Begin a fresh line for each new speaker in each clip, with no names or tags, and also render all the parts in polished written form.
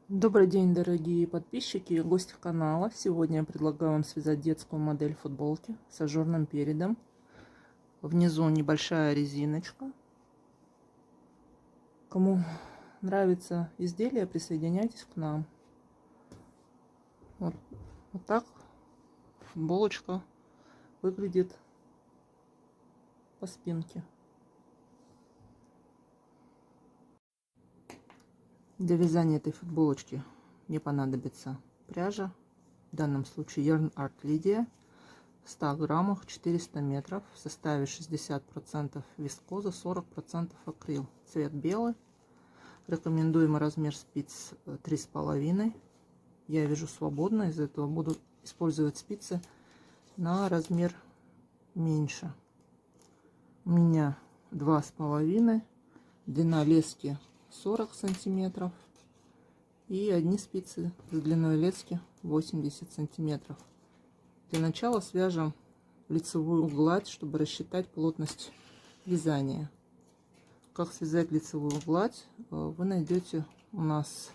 Добрый день, дорогие подписчики и гости канала. Сегодня я предлагаю вам связать детскую модель футболки с ажурным передом. Внизу небольшая резиночка. Кому нравится изделие, присоединяйтесь к нам. Вот так футболочка выглядит по спинке. Для вязания этой футболочки мне понадобится пряжа. В данном случае Yarn Art Lydia. В 100 граммах 400 метров. В составе 60% вискоза, 40% акрил. Цвет белый. Рекомендуемый размер спиц 3,5. Я вяжу свободно, из-за этого буду использовать спицы на размер меньше. У меня 2,5. Длина лески 40 сантиметров. И одни спицы с длиной лески 80 сантиметров. Для начала свяжем лицевую гладь, чтобы рассчитать плотность вязания. Как связать лицевую гладь, вы найдете у нас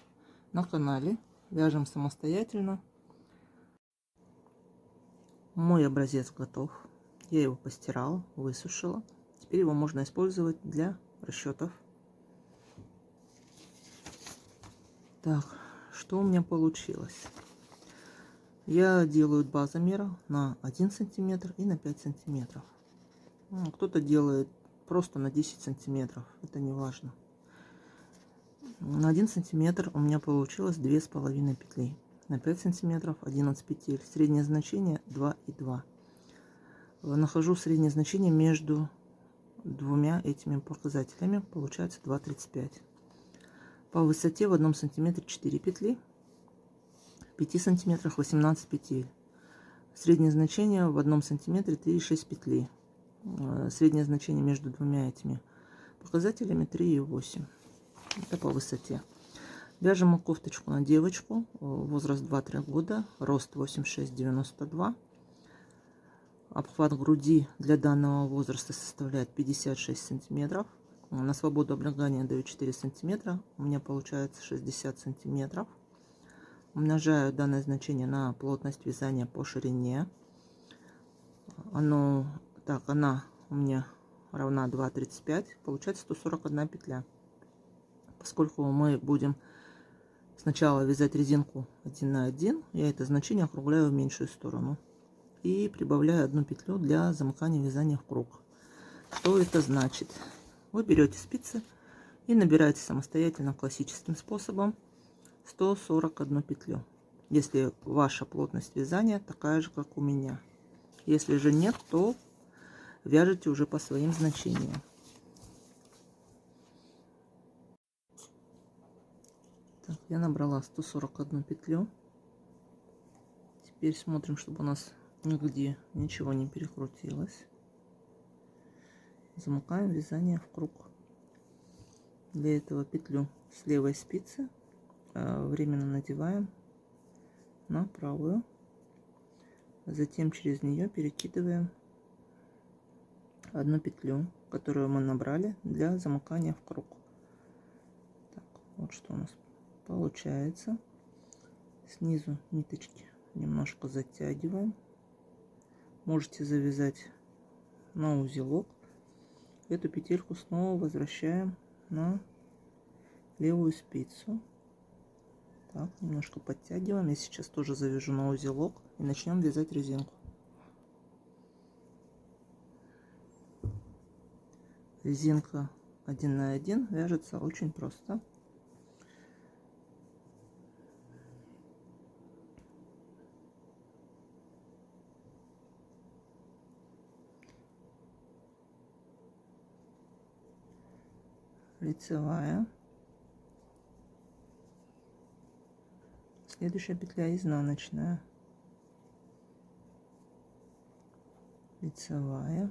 на канале. Вяжем самостоятельно. Мой образец готов. Я его постирала, высушила. Теперь его можно использовать для расчетов. Так, что у меня получилось? Я делаю два замера на 1 сантиметр и на 5 сантиметров. Кто-то делает просто на 10 сантиметров, это не важно. На 1 сантиметр у меня получилось 2,5 петли. На 5 сантиметров 11 петель. Среднее значение 2,2. Нахожу среднее значение между двумя этими показателями. Получается 2,35. По высоте в 1 сантиметре 4 петли. В 5 сантиметрах 18 петель. Среднее значение в 1 сантиметре 3,6 петли. Среднее значение между двумя этими показателями 3,8. Это по высоте. Вяжем мы кофточку на девочку. Возраст 2-3 года. Рост 86-92. Обхват груди для данного возраста составляет 56 сантиметров. На свободу облегания даю 4 сантиметра. У меня получается 60 сантиметров. Умножаю данное значение на плотность вязания по ширине. Она у меня равна 2,35. Получается 141 петля. Поскольку мы будем сначала вязать резинку 1 на 1, я это значение округляю в меньшую сторону. И прибавляю 1 петлю для замыкания вязания в круг. Что это значит? Вы берете спицы и набираете самостоятельно классическим способом 141 петлю. Если ваша плотность вязания такая же, как у меня. Если же нет, то вяжите уже по своим значениям. Так, я набрала 141 петлю. Теперь смотрим, чтобы у нас нигде ничего не перекрутилось. Замыкаем вязание в круг. Для этого петлю с левой спицы временно надеваем на правую. Затем через нее перекидываем 1 петлю, которую мы набрали для замыкания в круг. Так, вот что у нас получается. Снизу ниточки немножко затягиваем. Можете завязать на узелок. Эту петельку снова возвращаем на левую спицу. Так, немножко подтягиваем. Я сейчас тоже завяжу на узелок и начнем вязать резинку. Резинка 1 на 1 вяжется очень просто. Лицевая. Следующая петля изнаночная. Лицевая.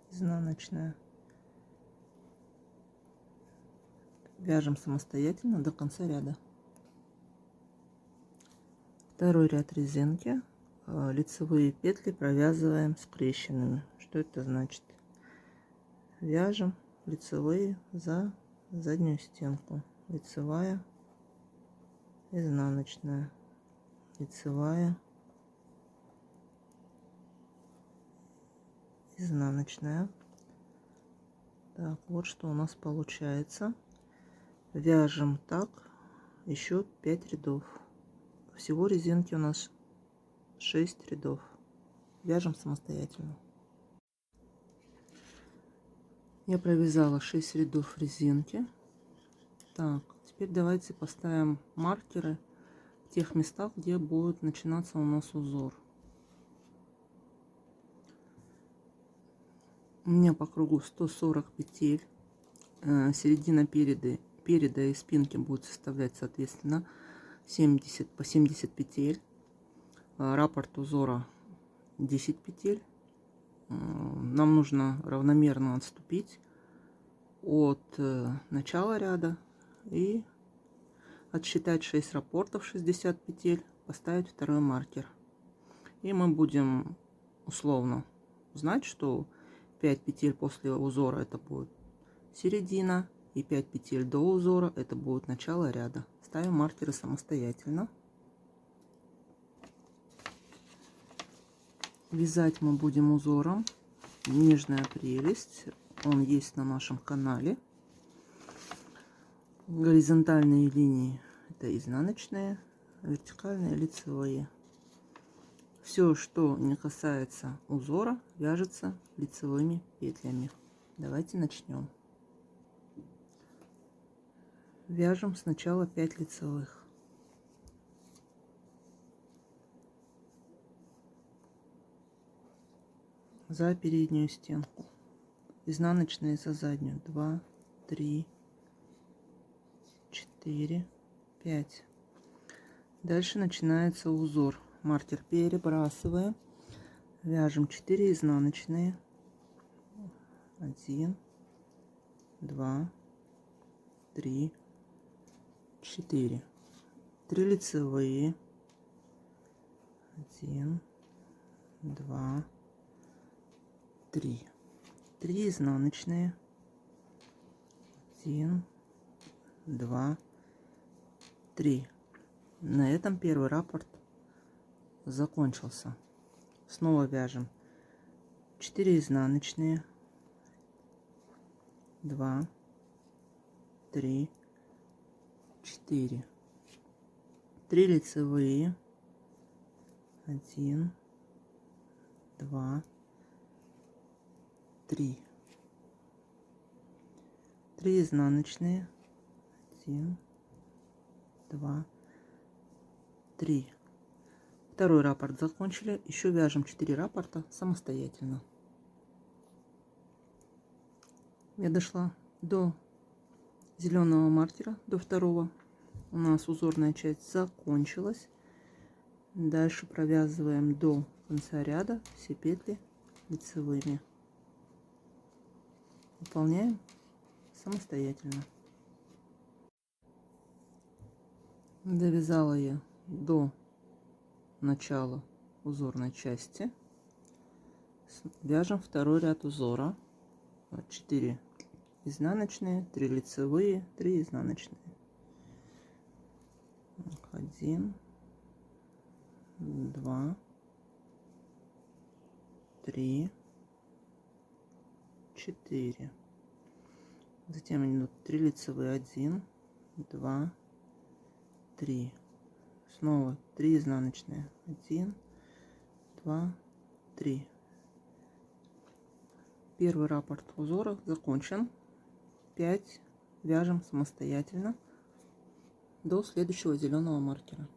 Изнаночная. Вяжем самостоятельно до конца ряда. Второй ряд резинки. Лицевые петли провязываем скрещенными. Что это значит? Вяжем лицевые за заднюю стенку. Лицевая, изнаночная, лицевая, изнаночная. Так, вот что у нас получается. Вяжем так еще 5 рядов. Всего резинки у нас 6 рядов. Вяжем самостоятельно. Я провязала 6 рядов резинки. Так, теперь давайте поставим маркеры в тех местах, где будет начинаться у нас узор. У меня по кругу 140 петель. Середина переда и спинки будет составлять, соответственно, 70 по 70 петель. Раппорт узора 10 петель. Нам нужно равномерно отступить от начала ряда и отсчитать 6 раппортов, 60 петель, поставить второй маркер. И мы будем условно знать, что 5 петель после узора это будет середина, и 5 петель до узора это будет начало ряда. Ставим маркеры самостоятельно. Вязать мы будем узором «Нежная прелесть». Он есть на нашем канале. Горизонтальные линии это изнаночные, вертикальные лицевые. Все, что не касается узора, вяжется лицевыми петлями. Давайте начнем. Вяжем сначала 5 лицевых. За переднюю стенку. Изнаночные за заднюю. 2, 3, 4, 5. Дальше начинается узор. Маркер перебрасываем. Вяжем 4 изнаночные. 1, 2, 3, 4. 3 лицевые. 1, 2, 3. 3 изнаночные. 1, 2, 3. На этом первый раппорт закончился. Снова вяжем 4 изнаночные. 2, 3, 4. 3 лицевые. 1, 2, 3. 3 изнаночные. 1, 2, 3. Второй раппорт закончили. Еще вяжем 4 раппорта самостоятельно. Я дошла до зеленого маркера, до второго. У нас узорная часть закончилась. Дальше провязываем до конца ряда все петли лицевыми. Выполняем самостоятельно. Довязала я до начала узорной части. Вяжем второй ряд узора. 4 изнаночные, 3 лицевые, 3 изнаночные. 1, 2, 3, 4. Затем идут 3 лицевые. 1, 2, 3. Снова 3 изнаночные. 1, 2, 3. Первый раппорт узора закончен. 5 вяжем самостоятельно до следующего зеленого маркера.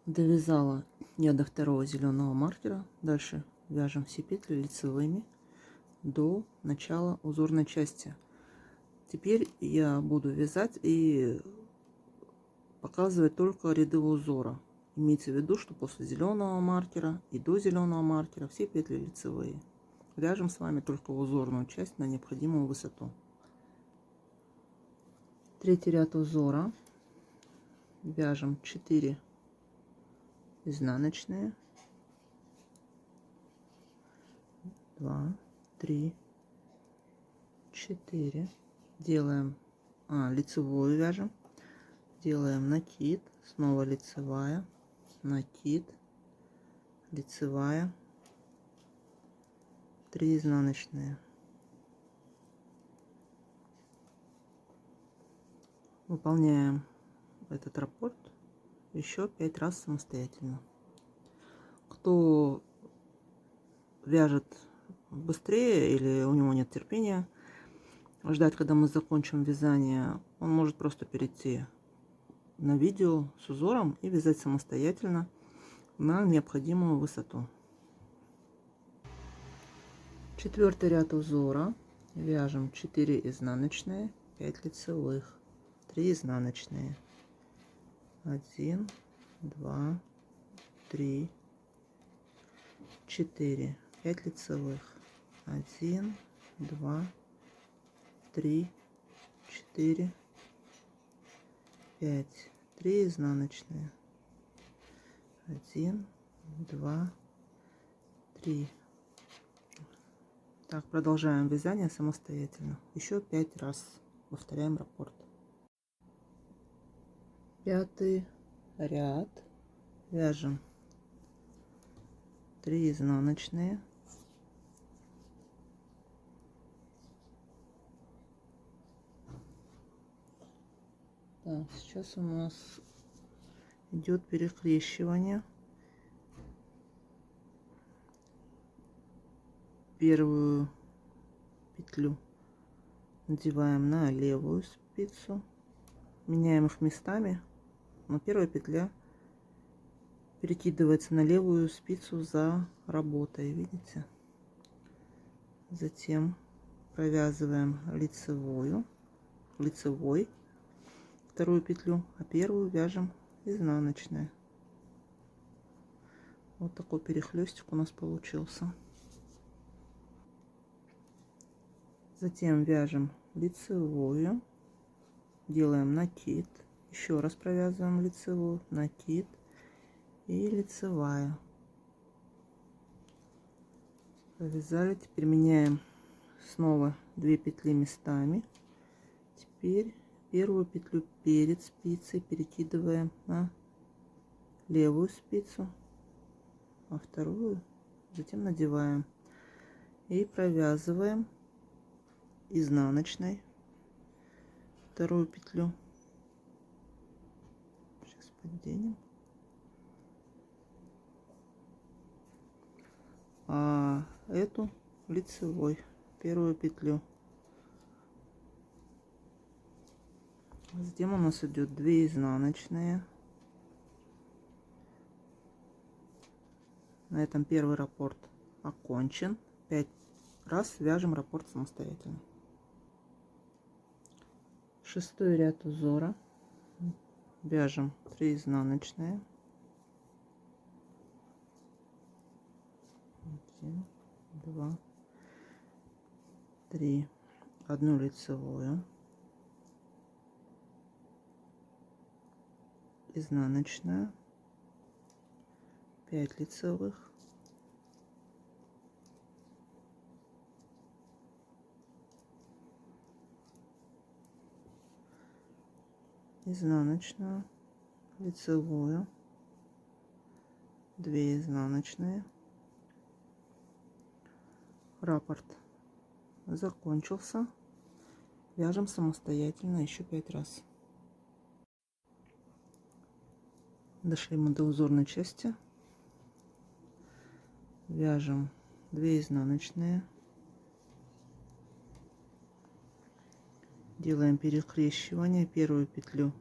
Довязала я до второго зеленого маркера. Дальше вяжем все петли лицевыми до начала узорной части. Теперь я буду вязать и показывать только ряды узора. Имейте в виду, что после зеленого маркера и до зеленого маркера все петли лицевые. Вяжем с вами только узорную часть на необходимую высоту. Третий ряд узора. Вяжем 4 изнаночные. 2, 3, 4. Делаем лицевую вяжем. Делаем накид, снова лицевая, накид, лицевая, 3 изнаночные. Выполняем этот раппорт еще 5 раз самостоятельно. Кто вяжет быстрее или у него нет терпения ждать, когда мы закончим вязание, он может просто перейти на видео с узором и вязать самостоятельно на необходимую высоту. 4-й ряд узора. Вяжем 4 изнаночные, 5 лицевых, 3 изнаночные, 1, 2, 3, 4, 5 лицевых, 1, 2, 3, 4, 5, 3 изнаночные, 1, 2, 3. Так, продолжаем вязание самостоятельно. Еще 5 раз повторяем раппорт. 5-й ряд. Вяжем 3 изнаночные, так, сейчас у нас идет перекрещивание. Первую петлю надеваем на левую спицу, меняем их местами, но первая петля перекидывается на левую спицу за работой, видите? Затем провязываем лицевой вторую петлю, а первую вяжем изнаночной. Вот такой перехлестик у нас получился. Затем вяжем лицевую, делаем накид, еще раз провязываем лицевую, накид и лицевая. Провязали, теперь меняем снова 2 петли местами. Теперь первую петлю перед спицей перекидываем на левую спицу, а вторую затем надеваем и провязываем изнаночной вторую петлю. Сейчас подденем. А эту лицевой первую петлю. Затем у нас идет 2 изнаночные. На этом первый раппорт окончен. 5 раз вяжем раппорт самостоятельно. 6-й ряд узора. Вяжем 3 изнаночные, 1, 2, 3, 1 лицевую, изнаночная, 5 лицевых, изнаночную, лицевую, 2 изнаночные. Раппорт закончился. Вяжем самостоятельно еще 5 раз. Дошли мы до узорной части. Вяжем 2 изнаночные, делаем перекрещивание, первую петлю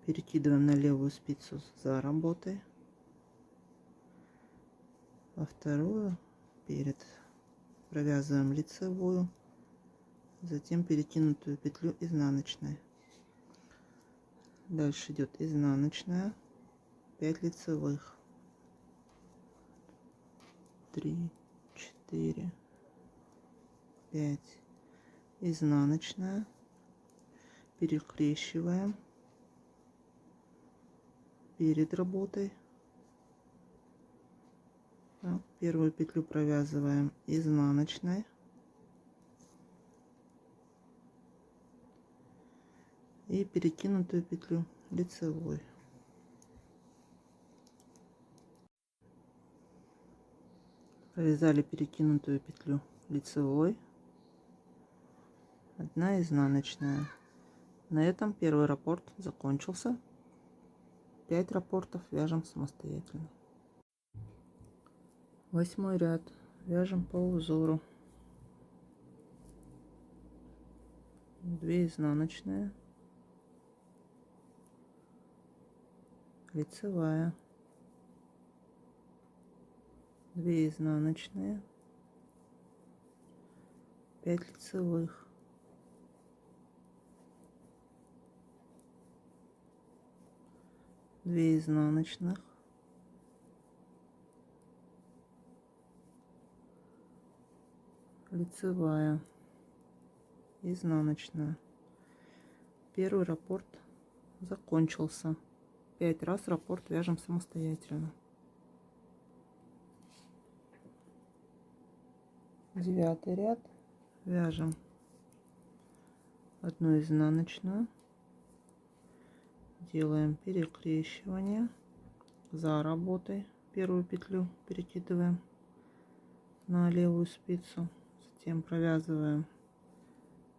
перекидываем на левую спицу за работой, а вторую перед провязываем лицевую, затем перекинутую петлю изнаночной. Дальше идет изнаночная, 5 лицевых, 3, 4, 5, изнаночная, перекрещиваем перед работой. Так, первую петлю провязываем изнаночной, и перекинутую петлю лицевой. Провязали перекинутую петлю лицевой, 1 изнаночная. На этом первый раппорт закончился. 5 раппортов вяжем самостоятельно. 8 ряд вяжем по узору. 2 изнаночные, лицевая, 2 изнаночные, 5 лицевых, 2 изнаночных, 2 лицевая, изнаночная. Первый раппорт закончился. 5 раз раппорт вяжем самостоятельно. 9 ряд вяжем 1 изнаночную, делаем перекрещивание за работой, первую петлю перекидываем на левую спицу, затем провязываем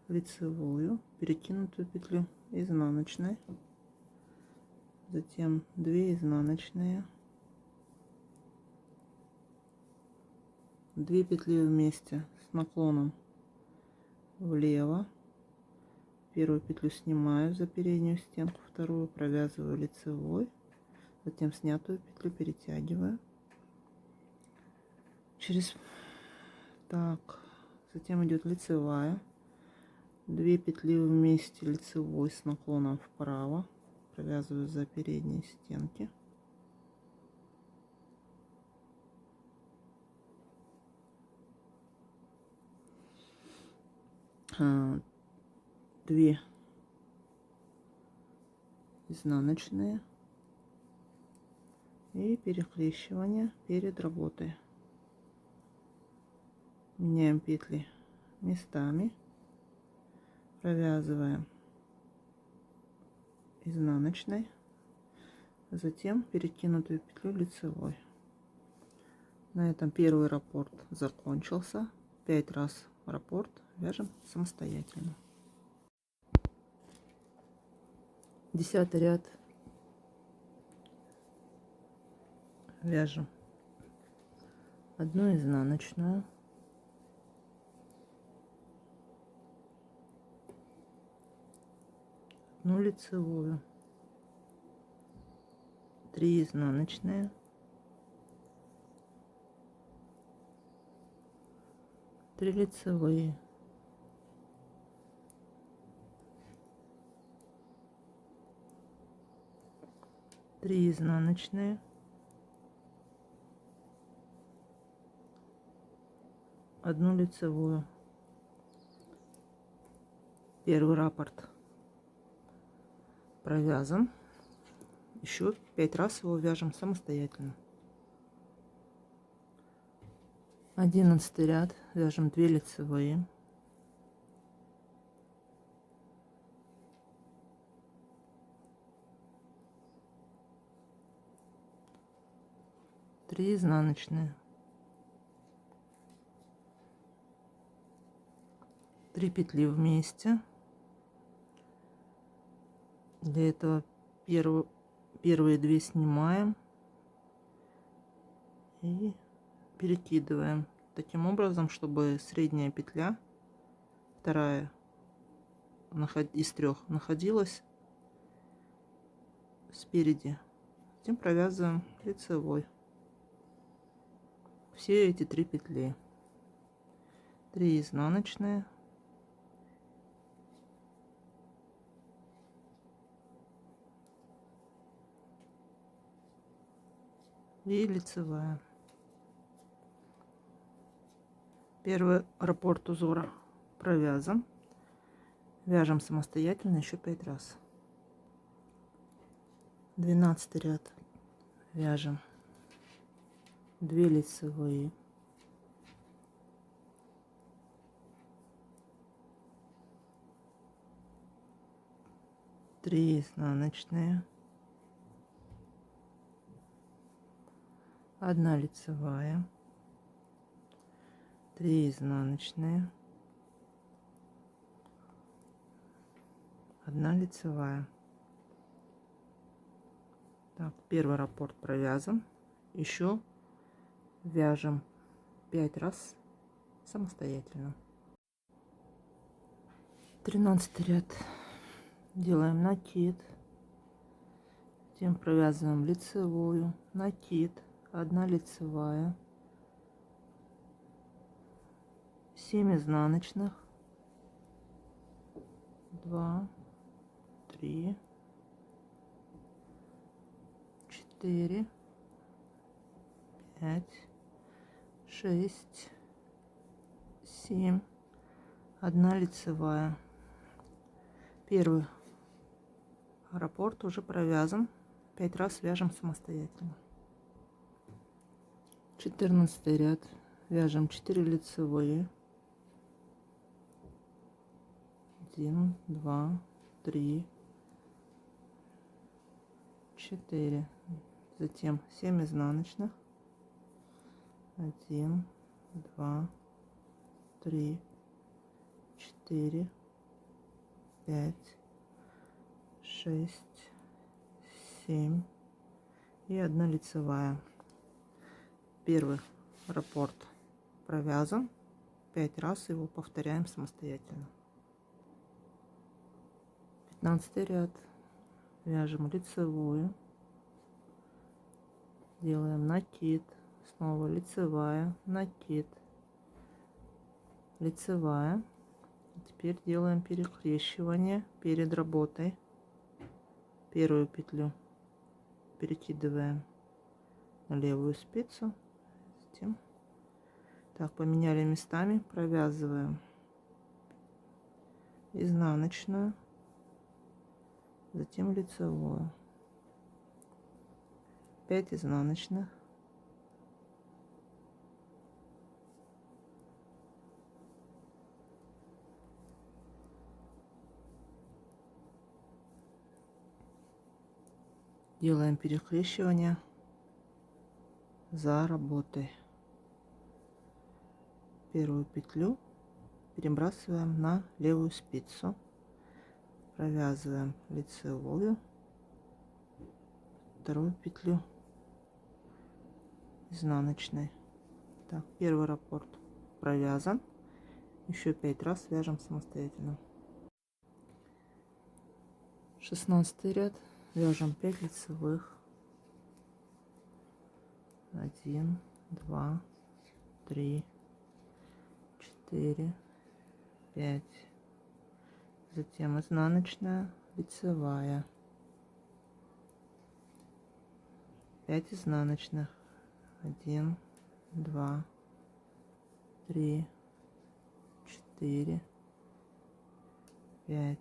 лицевую, перекинутую петлю изнаночной, затем 2 изнаночные, 2 петли вместе с наклоном влево, первую петлю снимаю за переднюю стенку, вторую провязываю лицевой, затем снятую петлю перетягиваю через затем идет лицевая, 2 петли вместе лицевой с наклоном вправо, провязываю за передние стенки, две изнаночные и перекрещивание перед работой. Меняем петли местами, провязываем изнаночной, затем перекинутую петлю лицевой. На этом первый раппорт закончился. 5 раз раппорт вяжем самостоятельно. 10 ряд вяжем 1 изнаночную, 1 лицевую, 3 изнаночные, 3 лицевые, 3 изнаночные, 1 лицевую. Первый раппорт провязан. Еще 5 раз его вяжем самостоятельно. 11 ряд вяжем 2 лицевые, 3 изнаночные, 3 петли вместе. Для этого первые 2 снимаем и перекидываем таким образом, чтобы средняя петля, вторая из 3, находилась спереди. Затем провязываем лицевой все эти 3 петли, 3 изнаночные, и лицевая. Первый раппорт узора провязан. Вяжем самостоятельно еще 5 раз. 12 ряд вяжем 2 лицевые, 3 изнаночные, 1 лицевая, 3 изнаночные, 1 лицевая. Так, первый раппорт провязан. Еще вяжем 5 раз самостоятельно. 13 ряд. Делаем накид, затем провязываем лицевую, накид, 1 лицевая, 7 изнаночных, 2, 3, 4, 5, 6, 7, 1 лицевая. Первый раппорт уже провязан, 5 раз вяжем самостоятельно. 14 ряд, вяжем 4 лицевые, 1, 2, 3, 4, затем 7 изнаночных, 1, 2, 3, 4, 5, 6, 7 и 1 лицевая. Первый раппорт провязан, 5 раз его повторяем самостоятельно. 15 ряд, вяжем лицевую, делаем накид, снова лицевая, накид, лицевая. Теперь делаем перекрещивание перед работой. Первую петлю перекидываем на левую спицу, затем так поменяли местами, провязываем изнаночную, затем лицевую, 5 изнаночных, делаем перекрещивание за работой. Первую петлю перебрасываем на левую спицу, провязываем лицевую, вторую петлю изнаночной. Так, первый раппорт провязан, еще 5 раз вяжем самостоятельно. 16 ряд, вяжем 5 лицевых, 1, 2, 3, 4, 5, затем изнаночная, лицевая, 5 изнаночных, 1, 2, 3, 4, 5,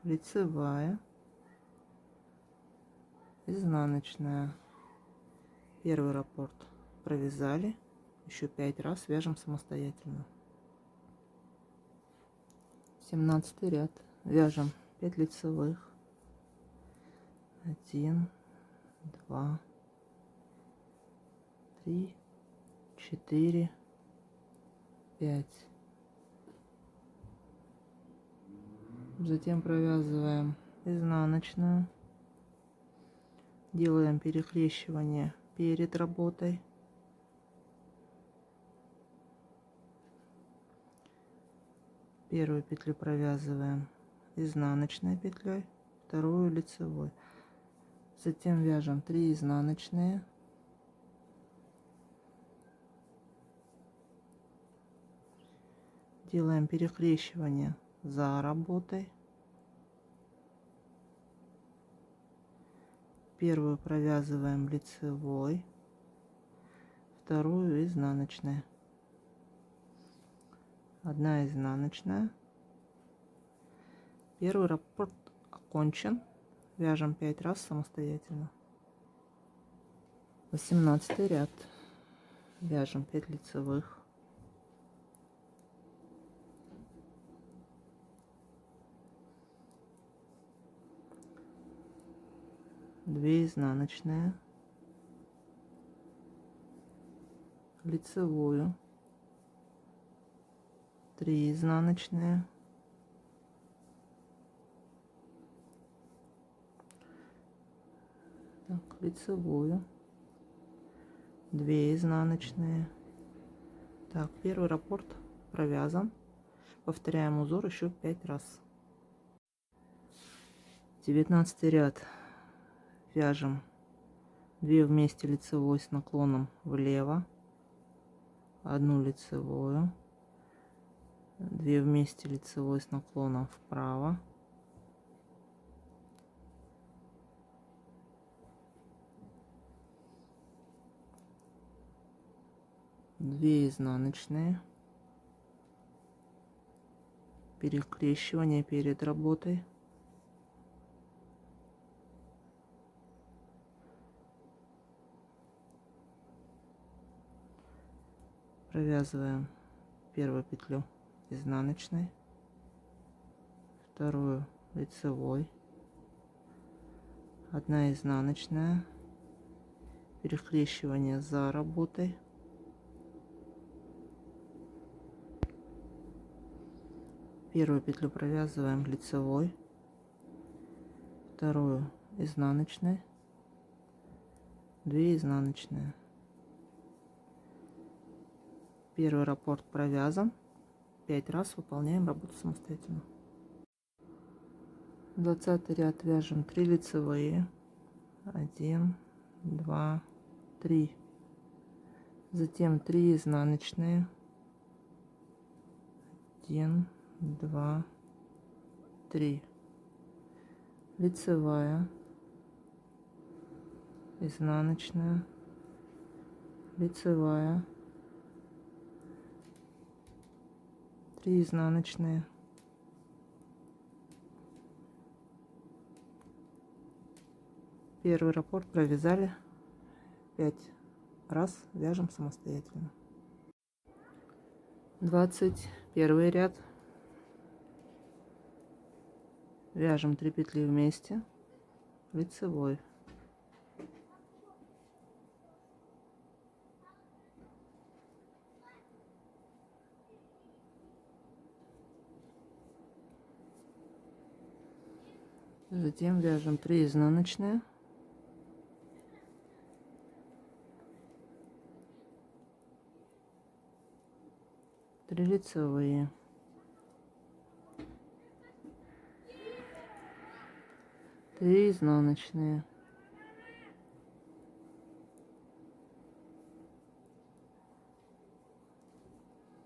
лицевая, изнаночная. Первый раппорт провязали, еще 5 раз вяжем самостоятельно. 17 ряд, вяжем 5 лицевых, 1, 2, 3, 4, 5. Затем провязываем изнаночную, делаем перекрещивание перед работой, первую петлю провязываем изнаночной петлей, вторую лицевой, затем вяжем 3 изнаночные, делаем перекрещивание за работой, первую провязываем лицевой, вторую изнаночной, 1 изнаночная. Первый раппорт окончен, вяжем 5 раз самостоятельно. 18 ряд, вяжем 5 лицевых, 2 изнаночные, лицевую, 3 изнаночные, так, лицевую, 2 изнаночные. Так, первый раппорт провязан. Повторяем узор еще 5 раз. 19 ряд. Вяжем 2 вместе лицевой с наклоном влево, 1 лицевую, 2 вместе лицевой с наклоном вправо, 2 изнаночные, перекрещивание перед работой, провязываем первую петлю изнаночной, вторую лицевой, 1 изнаночная, перекрещивание за работой, первую петлю провязываем лицевой, вторую изнаночной, 2 изнаночные. Первый раппорт провязан. 5 раз выполняем работу самостоятельно. 20 ряд вяжем 3 лицевые, 1, 2, 3, затем 3 изнаночные, 1, 2, 3, лицевая, изнаночная, лицевая, 3 изнаночные, первый раппорт провязали, 5 раз вяжем самостоятельно. 21 ряд вяжем 3 петли вместе, лицевой, затем вяжем 3 изнаночные, 3 лицевые, 3 изнаночные,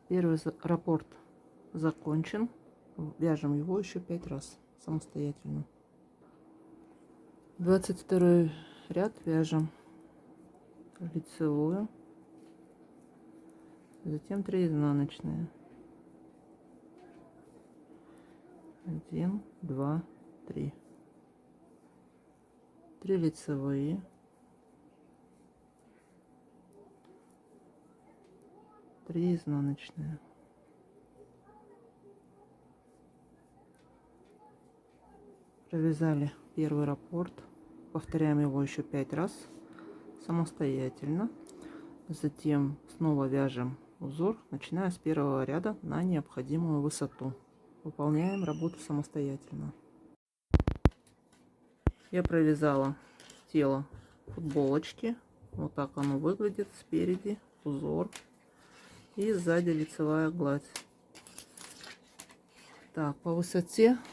первый раппорт закончен, вяжем его еще 5 раз самостоятельно. 22 ряд вяжем лицевую, затем 3 изнаночные, 1, 2, 3, 3 лицевые, 3 изнаночные, провязали первый раппорт, повторяем его еще 5 раз самостоятельно, затем снова вяжем узор, начиная с первого ряда на необходимую высоту. Выполняем работу самостоятельно. Я провязала тело футболочки, вот так оно выглядит, спереди узор и сзади лицевая гладь. Так, по высоте —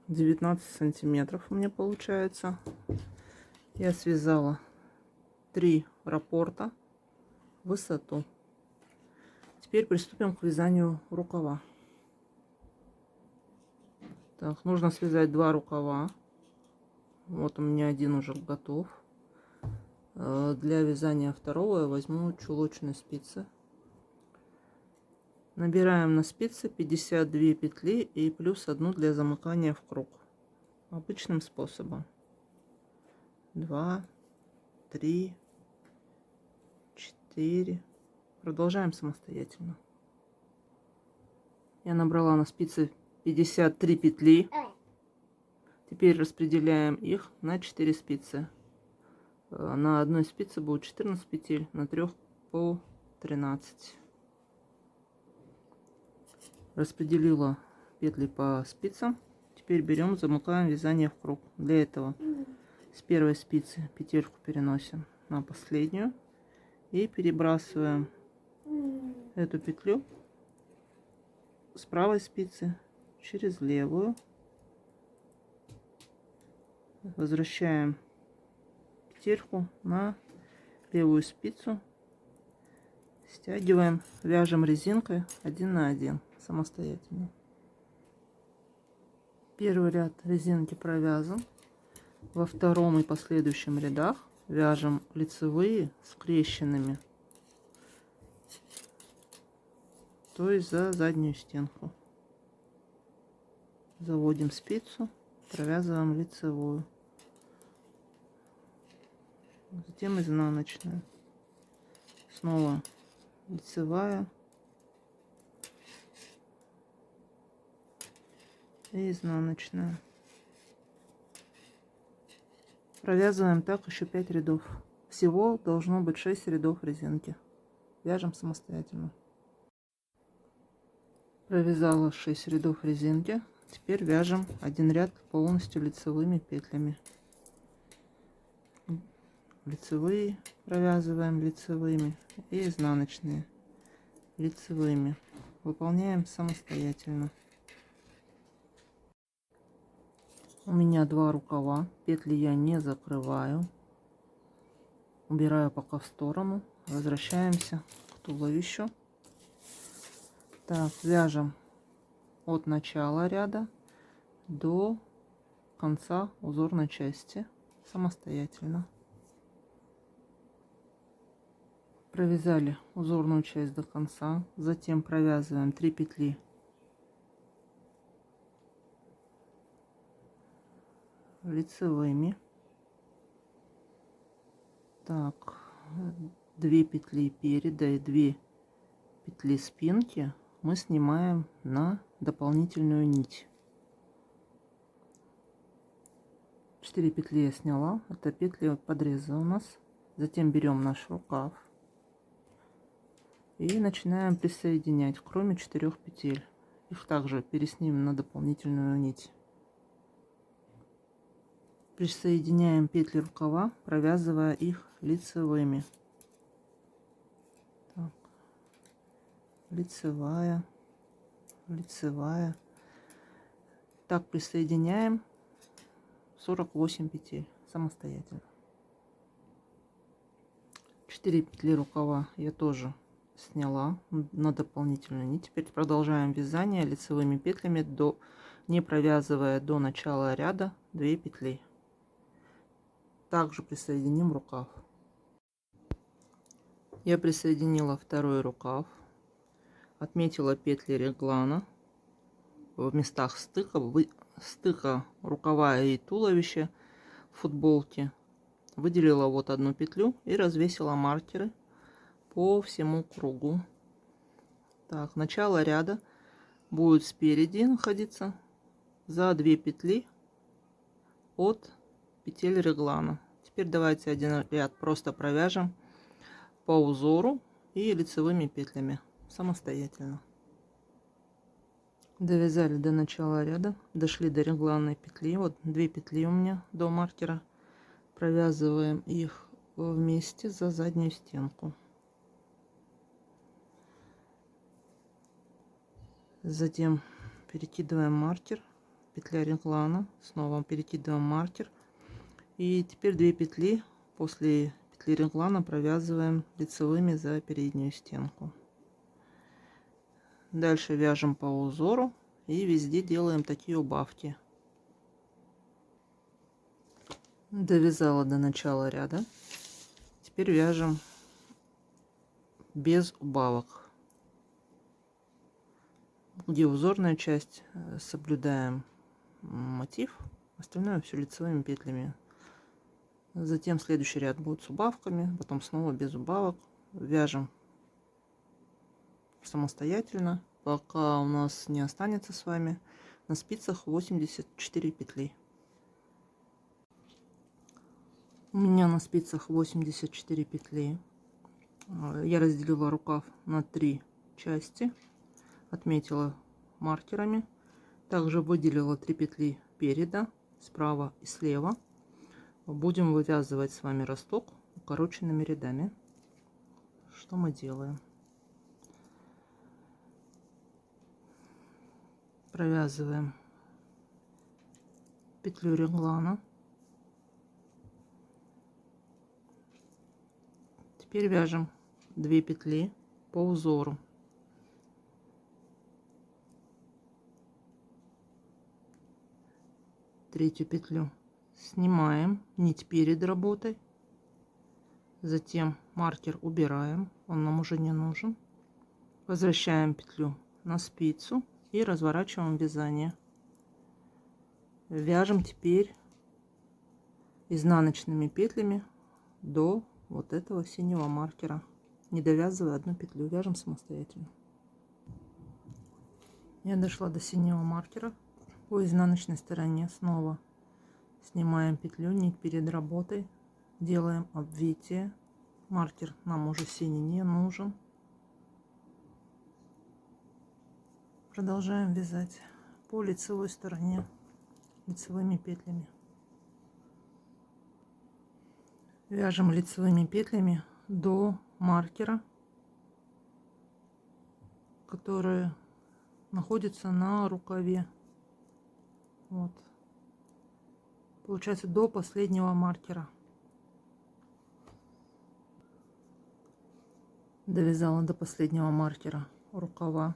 19 сантиметров у меня получается. Я связала 3 раппорта в высоту. Теперь приступим к вязанию рукава. Так, нужно связать 2 рукава. Вот у меня один уже готов. Для вязания второго я возьму чулочные спицы. Набираем на спицы 52 петли и плюс 1 для замыкания в круг обычным способом. 2, 3, 4. Продолжаем самостоятельно. Я набрала на спице 53 петли. Теперь распределяем их на 4 спицы. На одной спице будет 14 петель, на 3 по 13. Распределила петли по спицам. Теперь берем, замыкаем вязание в круг. Для этого с первой спицы петельку переносим на последнюю и перебрасываем эту петлю с правой спицы через левую. Возвращаем петельку на левую спицу, стягиваем, вяжем резинкой 1 на 1 самостоятельно. Первый ряд резинки провязан. Во втором и последующем рядах вяжем лицевые скрещенными, то есть за заднюю стенку. Заводим спицу, провязываем лицевую, затем изнаночную, снова лицевая и изнаночная. Провязываем так еще 5 рядов. Всего должно быть 6 рядов резинки. Вяжем самостоятельно. Провязала 6 рядов резинки. Теперь вяжем один ряд полностью лицевыми петлями. Лицевые провязываем лицевыми и изнаночные лицевыми. Выполняем самостоятельно. У меня 2 рукава, петли я не закрываю, убираю пока в сторону, возвращаемся к туловищу. Так, вяжем от начала ряда до конца узорной части самостоятельно. Провязали узорную часть до конца, затем провязываем 3 петли лицевыми. Так, 2 петли переда и 2 петли спинки мы снимаем на дополнительную нить. 4 петли я сняла, это петли подреза у нас. Затем берем наш рукав и начинаем присоединять, кроме 4 петель. Их также переснимем на дополнительную нить. Присоединяем петли рукава, провязывая их лицевыми. Так. Лицевая, лицевая. Так присоединяем 48 петель самостоятельно. 4 петли рукава я тоже сняла на дополнительную нить. Теперь продолжаем вязание лицевыми петлями, не провязывая до начала ряда 2 петли. Также присоединим рукав. Я присоединила второй рукав, отметила петли реглана в местах стыка рукава и туловища в футболке. Выделила вот одну петлю и развесила маркеры по всему кругу. Так, начало ряда будет спереди находиться за 2 петли от петель реглана. Теперь давайте один ряд просто провяжем по узору и лицевыми петлями самостоятельно. Довязали до начала ряда, дошли до регланной петли. Вот 2 петли у меня до маркера. Провязываем их вместе за заднюю стенку. Затем перекидываем маркер, петля реглана, снова перекидываем маркер. И теперь 2 петли после петли реглана провязываем лицевыми за переднюю стенку. Дальше вяжем по узору и везде делаем такие убавки. Довязала до начала ряда. Теперь вяжем без убавок. Где узорная часть, соблюдаем мотив, остальное все лицевыми петлями. Затем следующий ряд будет с убавками, потом снова без убавок. Вяжем самостоятельно пока у нас не останется с вами на спицах 84 петли. У меня на спицах 84 петли. Я разделила рукав на 3 части, отметила маркерами. Также выделила 3 петли переда, справа и слева. Будем вывязывать с вами росток укороченными рядами. Что мы делаем? Провязываем петлю реглана. Теперь вяжем 2 петли по узору. Третью петлю снимаем, нить перед работой. Затем маркер убираем, он нам уже не нужен. Возвращаем петлю на спицу и разворачиваем вязание. Вяжем теперь изнаночными петлями до вот этого синего маркера, не довязывая одну петлю. Вяжем самостоятельно. Я дошла до синего маркера. По изнаночной стороне снова снимаем петлю, нить перед работой, делаем обвитие. Маркер нам уже синий не нужен. Продолжаем вязать по лицевой стороне лицевыми петлями. Вяжем лицевыми петлями до маркера, который находится на рукаве. Вот. Получается до последнего маркера. Довязала до последнего маркера рукава.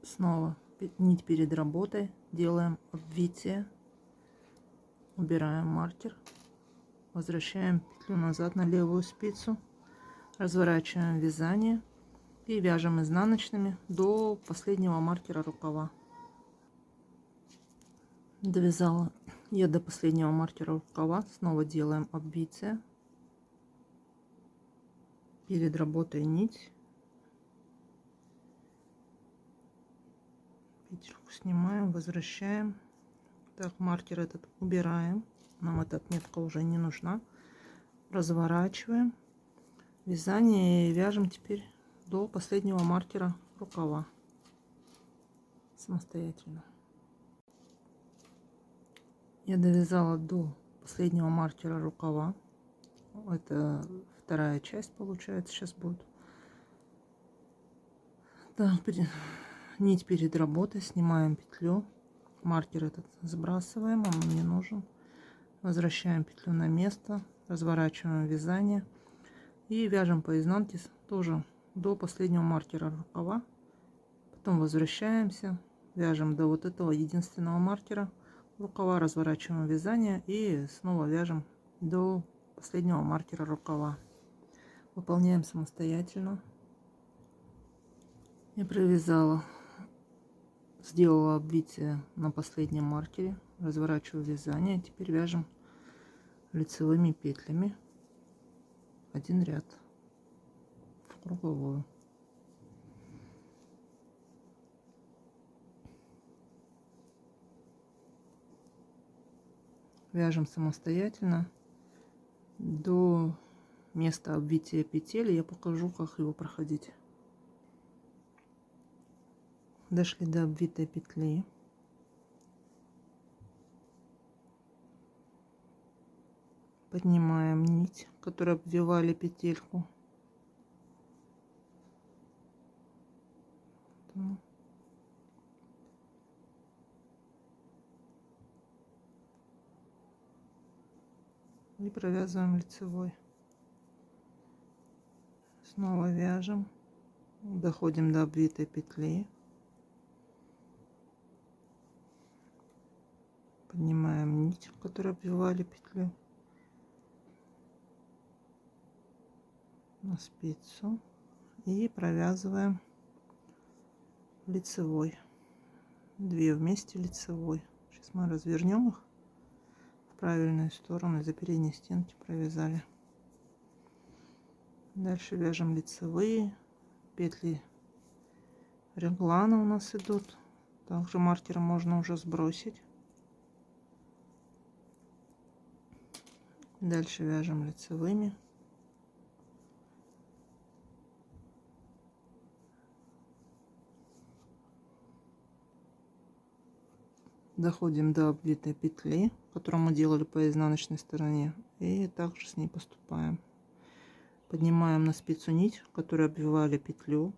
Снова нить перед работой, делаем обвитие, убираем маркер, возвращаем петлю назад на левую спицу, разворачиваем вязание и вяжем изнаночными до последнего маркера рукава. Довязала я до последнего маркера рукава, снова делаем обвитие, перед работой нить, петельку снимаем, возвращаем. Так, маркер этот убираем, нам эта отметка уже не нужна. Разворачиваем вязание и вяжем теперь до последнего маркера рукава самостоятельно. Я довязала до последнего маркера рукава. Это вторая часть получается сейчас будет. Так, нить перед работой, снимаем петлю, маркер этот сбрасываем, он нам не нужен. Возвращаем петлю на место, разворачиваем вязание и вяжем по изнанке тоже до последнего маркера рукава. Потом возвращаемся, вяжем до вот этого единственного маркера рукава, разворачиваем вязание и снова вяжем до последнего маркера рукава. Выполняем самостоятельно. Я провязала, сделала обвитие на последнем маркере, разворачиваю вязание. Теперь вяжем лицевыми петлями один ряд в круговую. Вяжем самостоятельно до места обвития петель. Я покажу, как его проходить. Дошли до обвитой петли. Поднимаем нить, которую обвивали петельку. И провязываем лицевой. Снова вяжем, доходим до обвитой петли, поднимаем нить, которую обвивали петлю, на спицу и провязываем лицевой. 2 вместе лицевой. Сейчас мы развернем их в правильную сторону, за передней стенки провязали. Дальше вяжем лицевые петли регланы у нас идут. Также маркером можно уже сбросить. Дальше вяжем лицевыми. Доходим до обвитой петли, которую мы делали по изнаночной стороне, и также с ней поступаем. Поднимаем на спицу нить, которую обвивали петлю.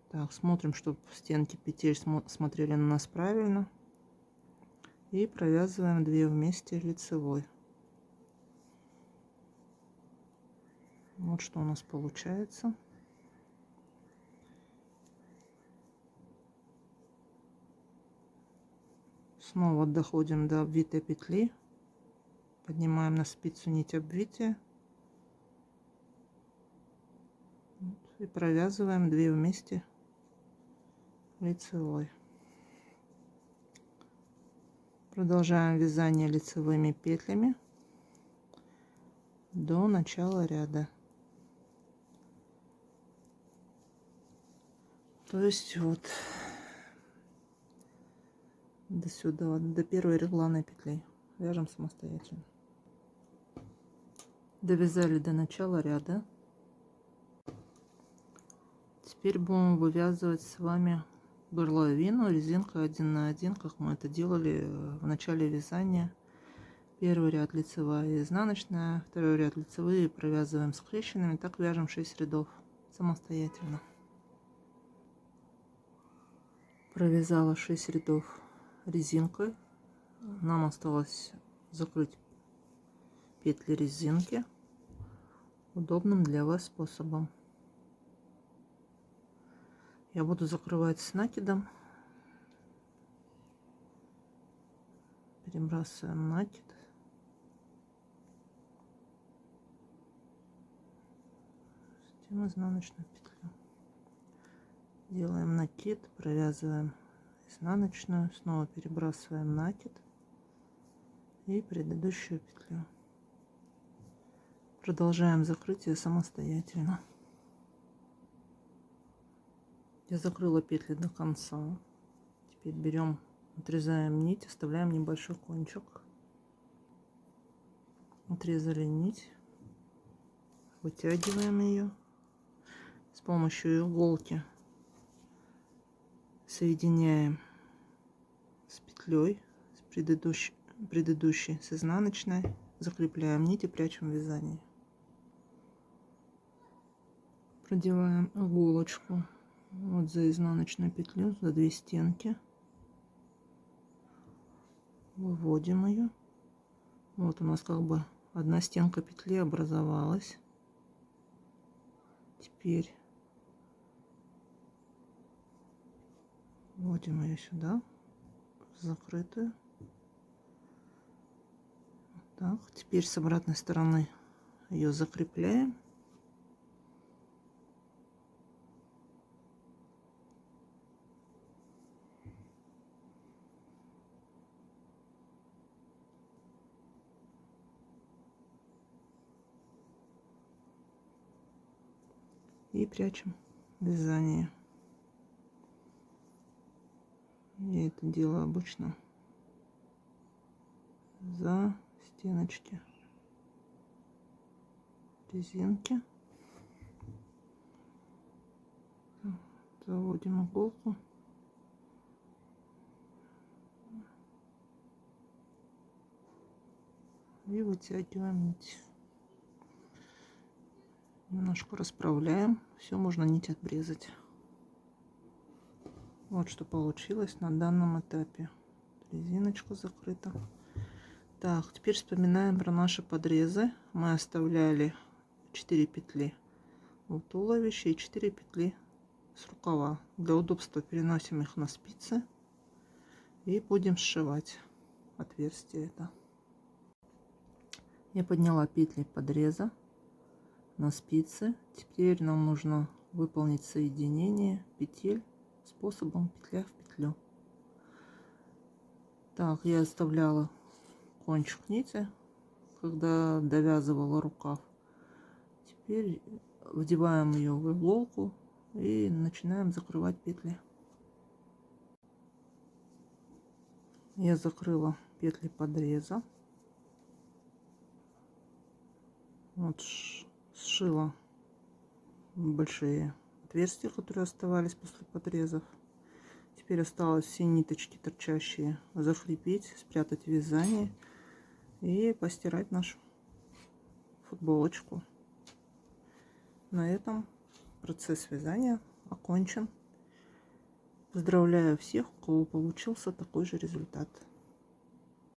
Так, смотрим, чтобы стенки петель смотрели на нас правильно. И провязываем 2 вместе лицевой. Вот что у нас получается. Снова доходим до обвитой петли. Поднимаем на спицу нить обвития. И провязываем 2 вместе лицевой. Продолжаем вязание лицевыми петлями до начала ряда. То есть вот до сюда, до первой регланной петли. Вяжем самостоятельно. Довязали до начала ряда. Теперь будем вывязывать с вами горловину резинкой 1 на 1, как мы это делали в начале вязания. Первый ряд лицевая и изнаночная, второй ряд лицевые провязываем скрещенными. Так вяжем 6 рядов самостоятельно. Провязала 6 рядов резинкой. Нам осталось закрыть петли резинки удобным для вас способом. Я буду закрывать с накидом. Перебрасываем накид. Затем изнаночную петлю. Делаем накид, провязываем изнаночную, снова перебрасываем накид и предыдущую петлю. Продолжаем закрытие самостоятельно. Я закрыла петли до конца. Теперь берем, отрезаем нить, оставляем небольшой кончик. Отрезали нить, вытягиваем ее. С помощью иголки соединяем с петлей, с предыдущей с изнаночной, закрепляем нить и прячем в вязание. Продеваем иголочку вот за изнаночную петлю, за 2 стенки, выводим ее. Вот у нас как бы одна стенка петли образовалась. Теперь вводим ее сюда, закрытую. Так, теперь с обратной стороны ее закрепляем. И прячем вязание. Я это делаю обычно за стеночки резинки. Заводим иголку. И вытягиваем нить. Немножко расправляем. Все, можно нить отрезать. Вот что получилось на данном этапе. Резиночка закрыта. Так, теперь вспоминаем про наши подрезы. Мы оставляли 4 петли у туловища и 4 петли с рукава. Для удобства переносим их на спицы и будем сшивать отверстие это. Я подняла петли подреза на спицы. Теперь нам нужно выполнить соединение петель способом петля в петлю. Так, я оставляла кончик нити, когда довязывала рукав. Теперь вдеваем ее в иголку И начинаем закрывать петли. Я закрыла петли подреза. Вот сшила большие отверстия, которые оставались после подрезов. Теперь осталось все ниточки торчащие закрепить, спрятать в вязание и постирать нашу футболочку. На этом процесс вязания окончен. Поздравляю всех, у кого получился такой же результат.